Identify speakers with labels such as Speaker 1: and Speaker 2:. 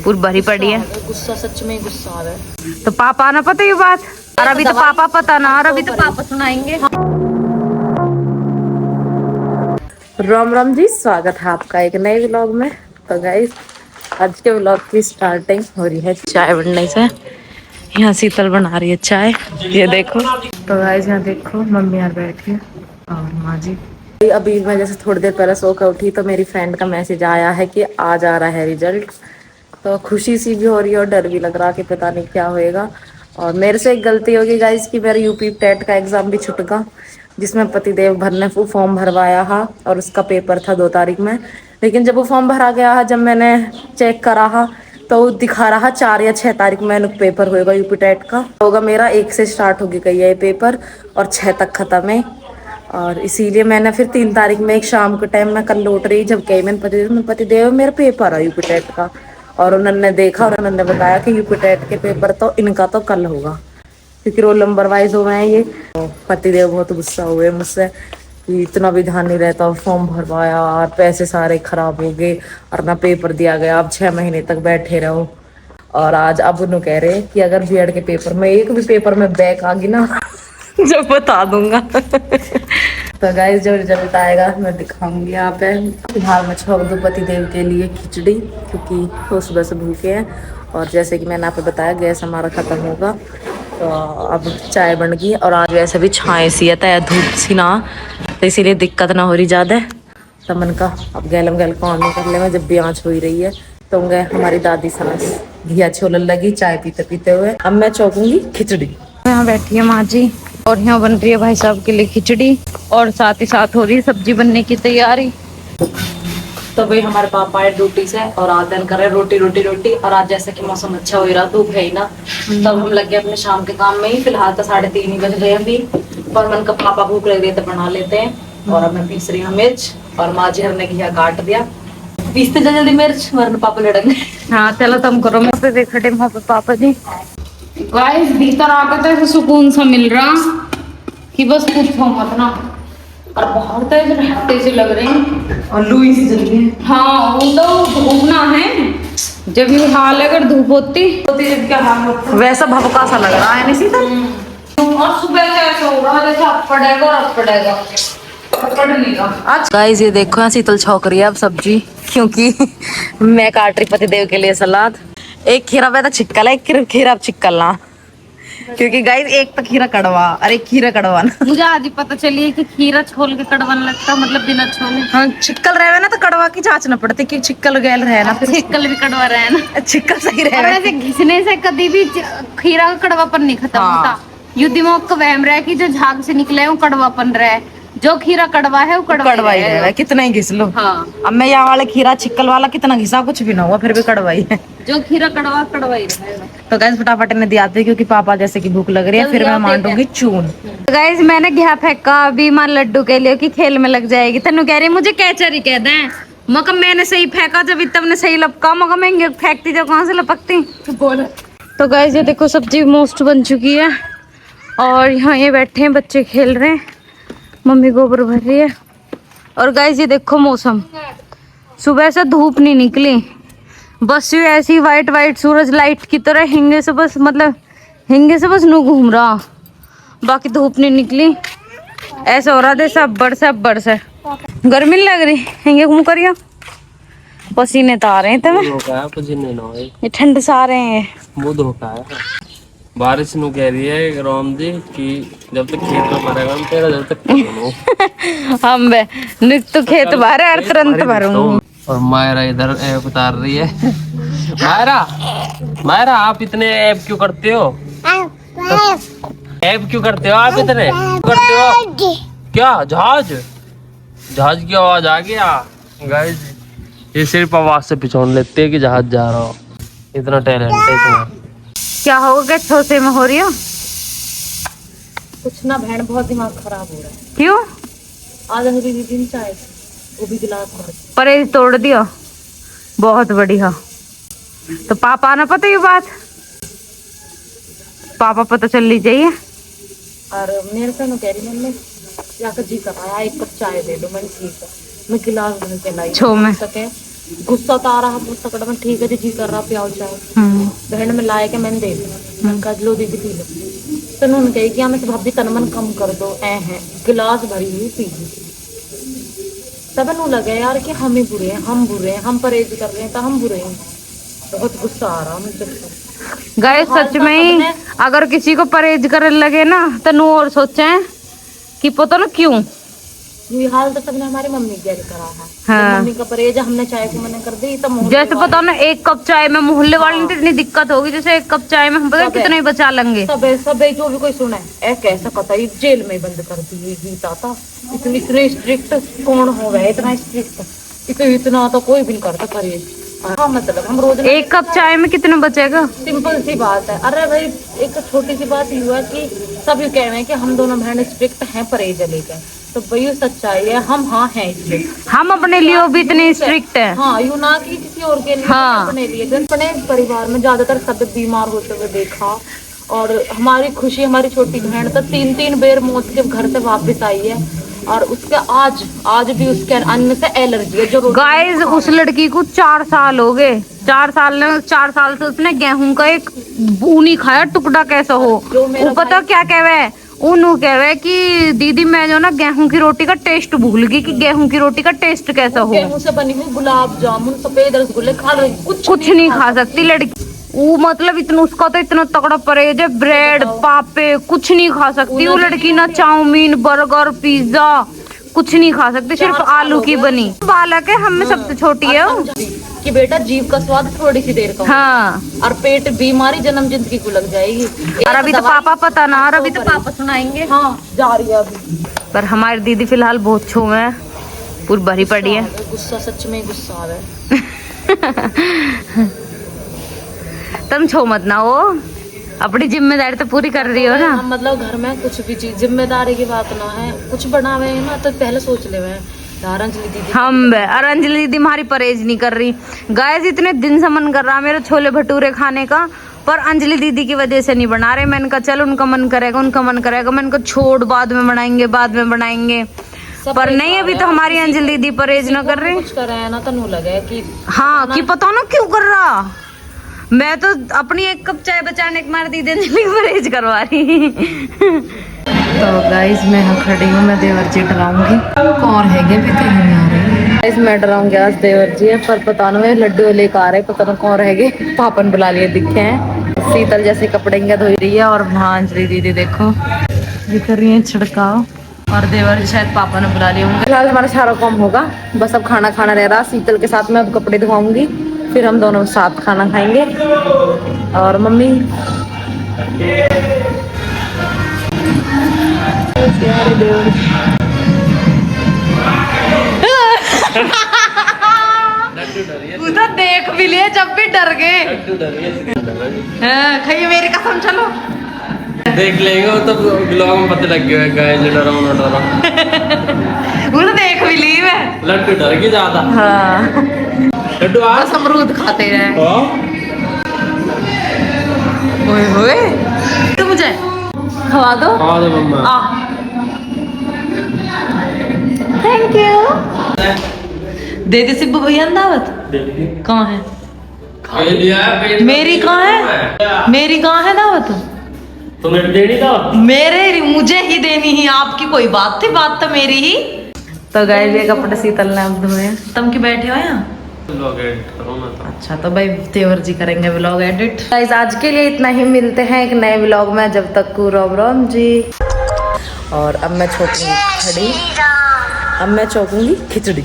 Speaker 1: पूरी भरी पड़ी है।
Speaker 2: गुस्सा सच में गुस्सा आ रहा है।
Speaker 1: तो पापा ना पता ये बात, और अभी तो पापा पता ना, और अभी तो पापा सुनाएंगे। राम राम जी, स्वागत है आपका एक नए व्लॉग में। तो गाइस आज के व्लॉग की स्टार्टिंग हो रही है चाय बनने से। यहाँ शीतल बना रही है चाय, ये देखो। तो गाइस यहाँ देखो मम्मी यार बैठी है और माँ जी। अभी मैं जैसे थोड़ी देर पहले सो कर उठी तो मेरी फ्रेंड का मैसेज आया है कि आज आ रहा है रिजल्ट। तो खुशी सी भी हो रही है और डर भी लग रहा कि पता नहीं क्या होएगा। और मेरे से एक गलती होगी गाइस कि मेरा यूपी टेट का एग्जाम भी छूट गया, जिसमें पतिदेव भर ने फॉर्म भरवाया था और उसका पेपर था 2 तारीख में। लेकिन जब वो फॉर्म भरा गया है, जब मैंने चेक करा है तो वो दिखा रहा 4 या 6 तारीख में पेपर होएगा यूपी टेट का। होगा मेरा 1 से स्टार्ट होगी गई है ये पेपर और 6 तक खत्म है। और इसीलिए मैंने फिर 3 तारीख में एक शाम के टाइम में कल लौट रही जब कही मैंने पतिदेव मेरा पेपर है यूपी टेट का। और उन्होंने देखा और उन्होंने बताया कि यूपी टेट के पेपर तो इनका तो कल होगा, क्योंकि रोल नंबर वाइज हुए हैं ये। तो पतिदेव बहुत गुस्सा हुए मुझसे कि इतना भी ध्यान नहीं रहता, फॉर्म भरवाया और पैसे सारे खराब हो गए और ना पेपर दिया गया, अब 6 महीने तक बैठे रहो। और आज अब उन्होंने कह रहे कि अगर बीएड के पेपर में एक भी पेपर में बैक आ गई ना जब बता दूंगा। तो गाइस जब रिजल्ट आएगा मैं दिखाऊंगी यहाँ पे। फिलहाल मैं छोड़ दूँ पतिदेव के लिए खिचड़ी, क्योंकि वो सुबह से भूखे हैं। और जैसे कि मैंने आपको बताया गैस हमारा ख़त्म होगा, तो अब चाय बन गई। और आज वैसे भी छाए सी है, तय धूप सी ना, तो इसीलिए दिक्कत ना हो रही ज़्यादा। तो मन का अब गैलम गैल काम नहीं कर ले, जब भी आँच हो ही रही है। तो गए हमारी दादी सास घिया छोलन लगी चाय पीते पीते हुए। अब मैं चौंकूंगी खिचड़ी। यहाँ बैठी है माँ जी और यहाँ बन रही है भाई साहब के लिए खिचड़ी, और साथ ही साथ हो रही है सब्जी बनने की तैयारी। तो भाई हमारे पापा आए ड्यूटी से और आदन कर रहे रोटी रोटी रोटी। और आज जैसे कि मौसम अच्छा हो रहा, धूप है ही ना, तब हम लग गए अपने शाम के काम में ही। फिलहाल तो 3:30 ही बज गए अभी। और मन का पापा भूख लग रही है तो बना लेते हैं। और अब मैं पीस रही हूँ मिर्च और माँ जी हमने घिया काट दिया। पीसते जा जल्दी मिर्च वरना पापा लड़ेंगे। हाँ चलो तुम करो, मैं पे देखते वहाँ पे पापा जी। गाइस भीतर आकर तो ऐसा सुकून सा मिल रहा कि बस पूछो मत ना। और बाहर तो ऐसे हट्टे से लग रहे हैं और लू सी चल रही है। हाँ वो तो धूपना है, जब ये हाल है अगर धूप होती जब क्या हाल होता, वैसा भवका सा लग रहा है नहीं सीधा। और सुबह से ऐसा हो रहा है जैसे अब पड़ेगा और अब पड़ेगा, पड़ नहीं रहा। गाइस ये देखो यहाँ शीतल छौक रही है अब सब्जी, क्योंकि मैं काट रही पतिदेव के लिए सलाद। एक खीरा पे तो छिक्कल है, एक खीरा अब छिक्कल ना, क्योंकि गाइस एक तो खीरा कड़वा और एक खीरा कड़वा ना। मुझे आज ही पता चली कि खीरा छोल के कड़वा लगता, मतलब बिना छोले। हाँ छिक्कल रहे ना तो कड़वा की जांच न पड़ती कि छिक्कल गैल रहे ना, फिर छिक्कल भी कड़वा रहे ना, छिक्कल सही रहे। ऐसे घिसने से कभी भी खीरा का कड़वापन नहीं खत्म होता। यू दिमाग का वहम रहा है कि जो झाग से निकले वो कड़वापन रहा है, जो खीरा कड़वा है वो कड़वा ही रहेगा, कितना ही घिस लो। हाँ अब मैं यहाँ वाले खीरा छिक्कल वाला कितना घिसा कुछ भी ना हुआ, फिर भी कड़वा ही है। जो खीरा कड़वा कड़वा ही रहेगा। तो गाइस फटाफट ने दिया थे क्योंकि पापा जैसे कि भूख लग रही है, फिर मैं मांडूंगी चून। तो गाइस मैंने घिया फेंका अभी मां लड्डू के लिए कि खेल में लग जाएगी। तनु कह रही मुझे कैचर ही कह दें, मगर मैंने सही फेंका, जब इतने ने सही लपका मगर मैं फेंकती जब कहाँ से लपकती। तो गाइस ये देखो सब्जी मोस्ट बन चुकी है और यहाँ ये बैठे हैं बच्चे खेल रहे हैं, मम्मी गोबर भर रही है। और गाइस ये देखो मौसम, सुबह से धूप नहीं निकली, बस ये ऐसी वाइट वाइट सूरज लाइट की तरह हिंगे से बस, मतलब हिंगे से बस नू घूम रहा, बाकी धूप नहीं निकली। ऐसा हो रहा था सब बरस है, गर्मी नहीं लग रही, हिंगे घूम करियो पसीने तो आ रहे हैं तुम्हें, ये ठंड से आ रहे हैं।
Speaker 3: वो धोखा है, बारिश नु कह रही है राम जी कि जब तक खेत में भरेगा तेरा जब तक
Speaker 1: हम निक तो खेत भरे और तुरंत भरूंगा।
Speaker 3: और मायरा इधर ऐप उतार रही है। मायरा आप इतने ऐप क्यों करते हो? ऐप क्यों करते हो आप इतने करते हो? क्या जहाज की आवाज आ गया गाइस, ये सिर्फ आवाज से पहचान लेते हैं कि जहाज जा रहा हो, इतना टैलेंट है इसमें।
Speaker 1: क्या होगा छोटे में हो रही हो? कुछ ना बहन, बहुत दिमाग खराब हो रहा है। क्यों? आज हमारी दिन चाय वो भी गिलास पर तोड़ दिया, बहुत बढ़िया। तो पापा ना पता ये बात, पापा पता चल ली चाहिए। और मेरे से कह रही मम्मी जाकर जी कर रहा है एक कप चाय दे दो, मैंने ठीक है, मैं गिलास भर के लाई छो में सके
Speaker 2: गुस्सा तो आ रहा बहुत तकड़ा। मैं ठीक है जी कर रहा पियाओ चाय। बहन में लाया के मैंने दे दिया। मैंने कहा लो दीदी पी लो। तो उन्होंने कही कि हमें भाभी तन मन कम कर दो है गिलास भरी हुई पी ली। तब नू लगे यार कि हम ही बुरे हैं, हम बुरे हैं, हम परहेज कर रहे हैं तो हम बुरे हैं। बहुत गुस्सा आ रहा मुझे।
Speaker 1: गाइस सच में ही अगर किसी को परहेज करने लगे ना तो नू और सोचे कि पता ना क्यों।
Speaker 2: ये हाल तो सबने हमारी मम्मी के करा है।
Speaker 1: हाँ।
Speaker 2: मम्मी का परहेज हमने चाय को मना कर दी तो
Speaker 1: जैसे पता ना एक कप चाय में मोहल्ले वाले ने तो इतनी दिक्कत होगी, जैसे एक कप चाय में हम पता कितना ही बचा लेंगे।
Speaker 2: सब जो भी कोई सुना है कैसा पता ये जेल में बंद कर दिए गीता था। इतने स्ट्रिक्ट कौन हो गए, इतना स्ट्रिक्ट इतना तो कोई भी नहीं करता परहेज। हाँ मतलब हम रोज
Speaker 1: एक कप चाय में कितना बचेगा?
Speaker 2: सिंपल सी बात है। अरे भाई एक छोटी सी बात ये हुआ कि सब ये कह रहे हैं कि हम दोनों बहन स्ट्रिक्ट हैं परहेज लेकर, तो भाई सच्चाई है हम हाँ हैं स्ट्रिक्ट।
Speaker 1: हम अपने लिए भी इतने स्ट्रिक्ट है।
Speaker 2: हाँ यू ना कि किसी और के लिए।
Speaker 1: हाँ।
Speaker 2: अपने लिए अपने परिवार में ज्यादातर सब बीमार होते हुए देखा। और हमारी खुशी हमारी छोटी बहन तो 3-3 बेर मौत के घर से वापस आई है। और उसके आज भी उसके अन्न से एलर्जी है। जो
Speaker 1: गाइस उस लड़की को 4 साल हो गए। 4 साल से उसने गेहूं का एक नहीं खाया टुकड़ा कैसा हो। वो पता क्या कहवे उन्होंने कहवे कि दीदी मैं जो ना गेहूं की रोटी का टेस्ट भूल गई कि गेहूं की रोटी का टेस्ट कैसा हो।
Speaker 2: गेहूं से बनी हुई गुलाब जामुन सफेद रसगुल्ले खा रही
Speaker 1: कुछ नहीं खा सकती लड़की। वो मतलब इतना उसका तो इतना तगड़ा परहेज है, ब्रेड पापे कुछ नहीं खा सकती वो लड़की। ना चाउमीन बर्गर पिज्जा कुछ नहीं खा सकती, सिर्फ आलू की बनी। बालक है, हम में सबसे छोटी है वो।
Speaker 2: कि बेटा जीव का स्वाद थोड़ी सी देर का।
Speaker 1: हाँ।
Speaker 2: और पेट बीमारी जन्म जिंदगी को लग जाएगी।
Speaker 1: और अभी तो पापा पता ना, और अभी तो पापा सुनाएंगे।
Speaker 2: हाँ जा रही है अभी।
Speaker 1: पर हमारी दीदी फिलहाल बहुत छो है, पूरी भरी पड़ी है।
Speaker 2: गुस्सा सच में गुस्सा आ रहा है।
Speaker 1: तुम छो मत ना, वो अपनी जिम्मेदारी तो पूरी कर रही हो ना।
Speaker 2: मतलब घर में कुछ भी चीज जिम्मेदारी की बात ना है। कुछ बनावे है ना तो पहले सोच ले यार अंजलि दीदी
Speaker 1: और अंजलि दीदी हमारी परहेज नहीं कर रही। गाइस इतने दिन से मन कर रहा मेरे छोले भटूरे खाने का, पर अंजलि दीदी की वजह से नहीं बना रहे। मैंने कहा चल उनका मन करेगा मैंने कहा छोड़ बाद में बनाएंगे पर नहीं। अभी तो हमारी अंजलि दीदी परहेज न कर रही।
Speaker 2: कुछ कर रहे हैं ना तो नू लगे कि
Speaker 1: हाँ कि पता ना क्यों कर रहा। मैं तो अपनी एक कप चाय बचाने के मारे दीदी अंजलि परहेज करवा रही। तो गाइस मैं यहाँ खड़ी हूँ, मैं देवर जी डराऊंगी। कौन है भी कहीं नहीं आ रही गाइस, मैं डराऊंगी आज देवर जी है। पर पता नहीं लड्डू लेकर आ रहे, पता नहीं कौन रह गए। पापा ने बुला लिए दिखे हैं। शीतल जैसे कपड़े धोई रही है और वहाँ अंजलि दीदी देखो ये कर रही है छिड़काव। और देवर जी शायद पापा ने बुला लिए होंगे। फिलहाल हमारा सारा काम होगा, बस अब खाना रह रहा। शीतल के साथ मैं अब कपड़े धोआऊंगी, फिर हम दोनों साथ खाना खाएंगे। और मम्मी उधर देख भी लिए जब भी डर गए। खाइए मेरी कसम, चलो
Speaker 3: देख लेंगे वो तो ब्लॉग में पता लग गया गाइस डरा
Speaker 1: वो तो देख भी ली मैं।
Speaker 3: लड्डू डर गई ज्यादा।
Speaker 1: हाँ
Speaker 3: लड्डू आज
Speaker 1: बस अमरूद खाते रहे। ओए होए तो मुझे खवा दो।
Speaker 3: हाँ तो मम्मा
Speaker 1: थैंक यू। दे दे सिब्बू भैया दावत। कहाँ है मेरी? कहाँ है मेरी? कहाँ है दावत?
Speaker 3: तुम्हें देनी दावत?
Speaker 1: मेरे मुझे ही देनी ही, आपकी कोई बात थी? बात तो मेरी ही। तो गाइस ये कपड़े शीतल ने अब धोए। तुम क्यों बैठे हो यहाँ?
Speaker 3: व्लॉग एडिट करो ना तो।
Speaker 1: अच्छा तो भाई देवर जी करेंगे व्लॉग एडिट। गाइस आज के लिए इतना ही, मिलते हैं एक नए व्लॉग में। जब तक को राम राम जी। और अब मैं छोकूंगी खड़ी, अब मैं चौकूंगी खिचड़ी।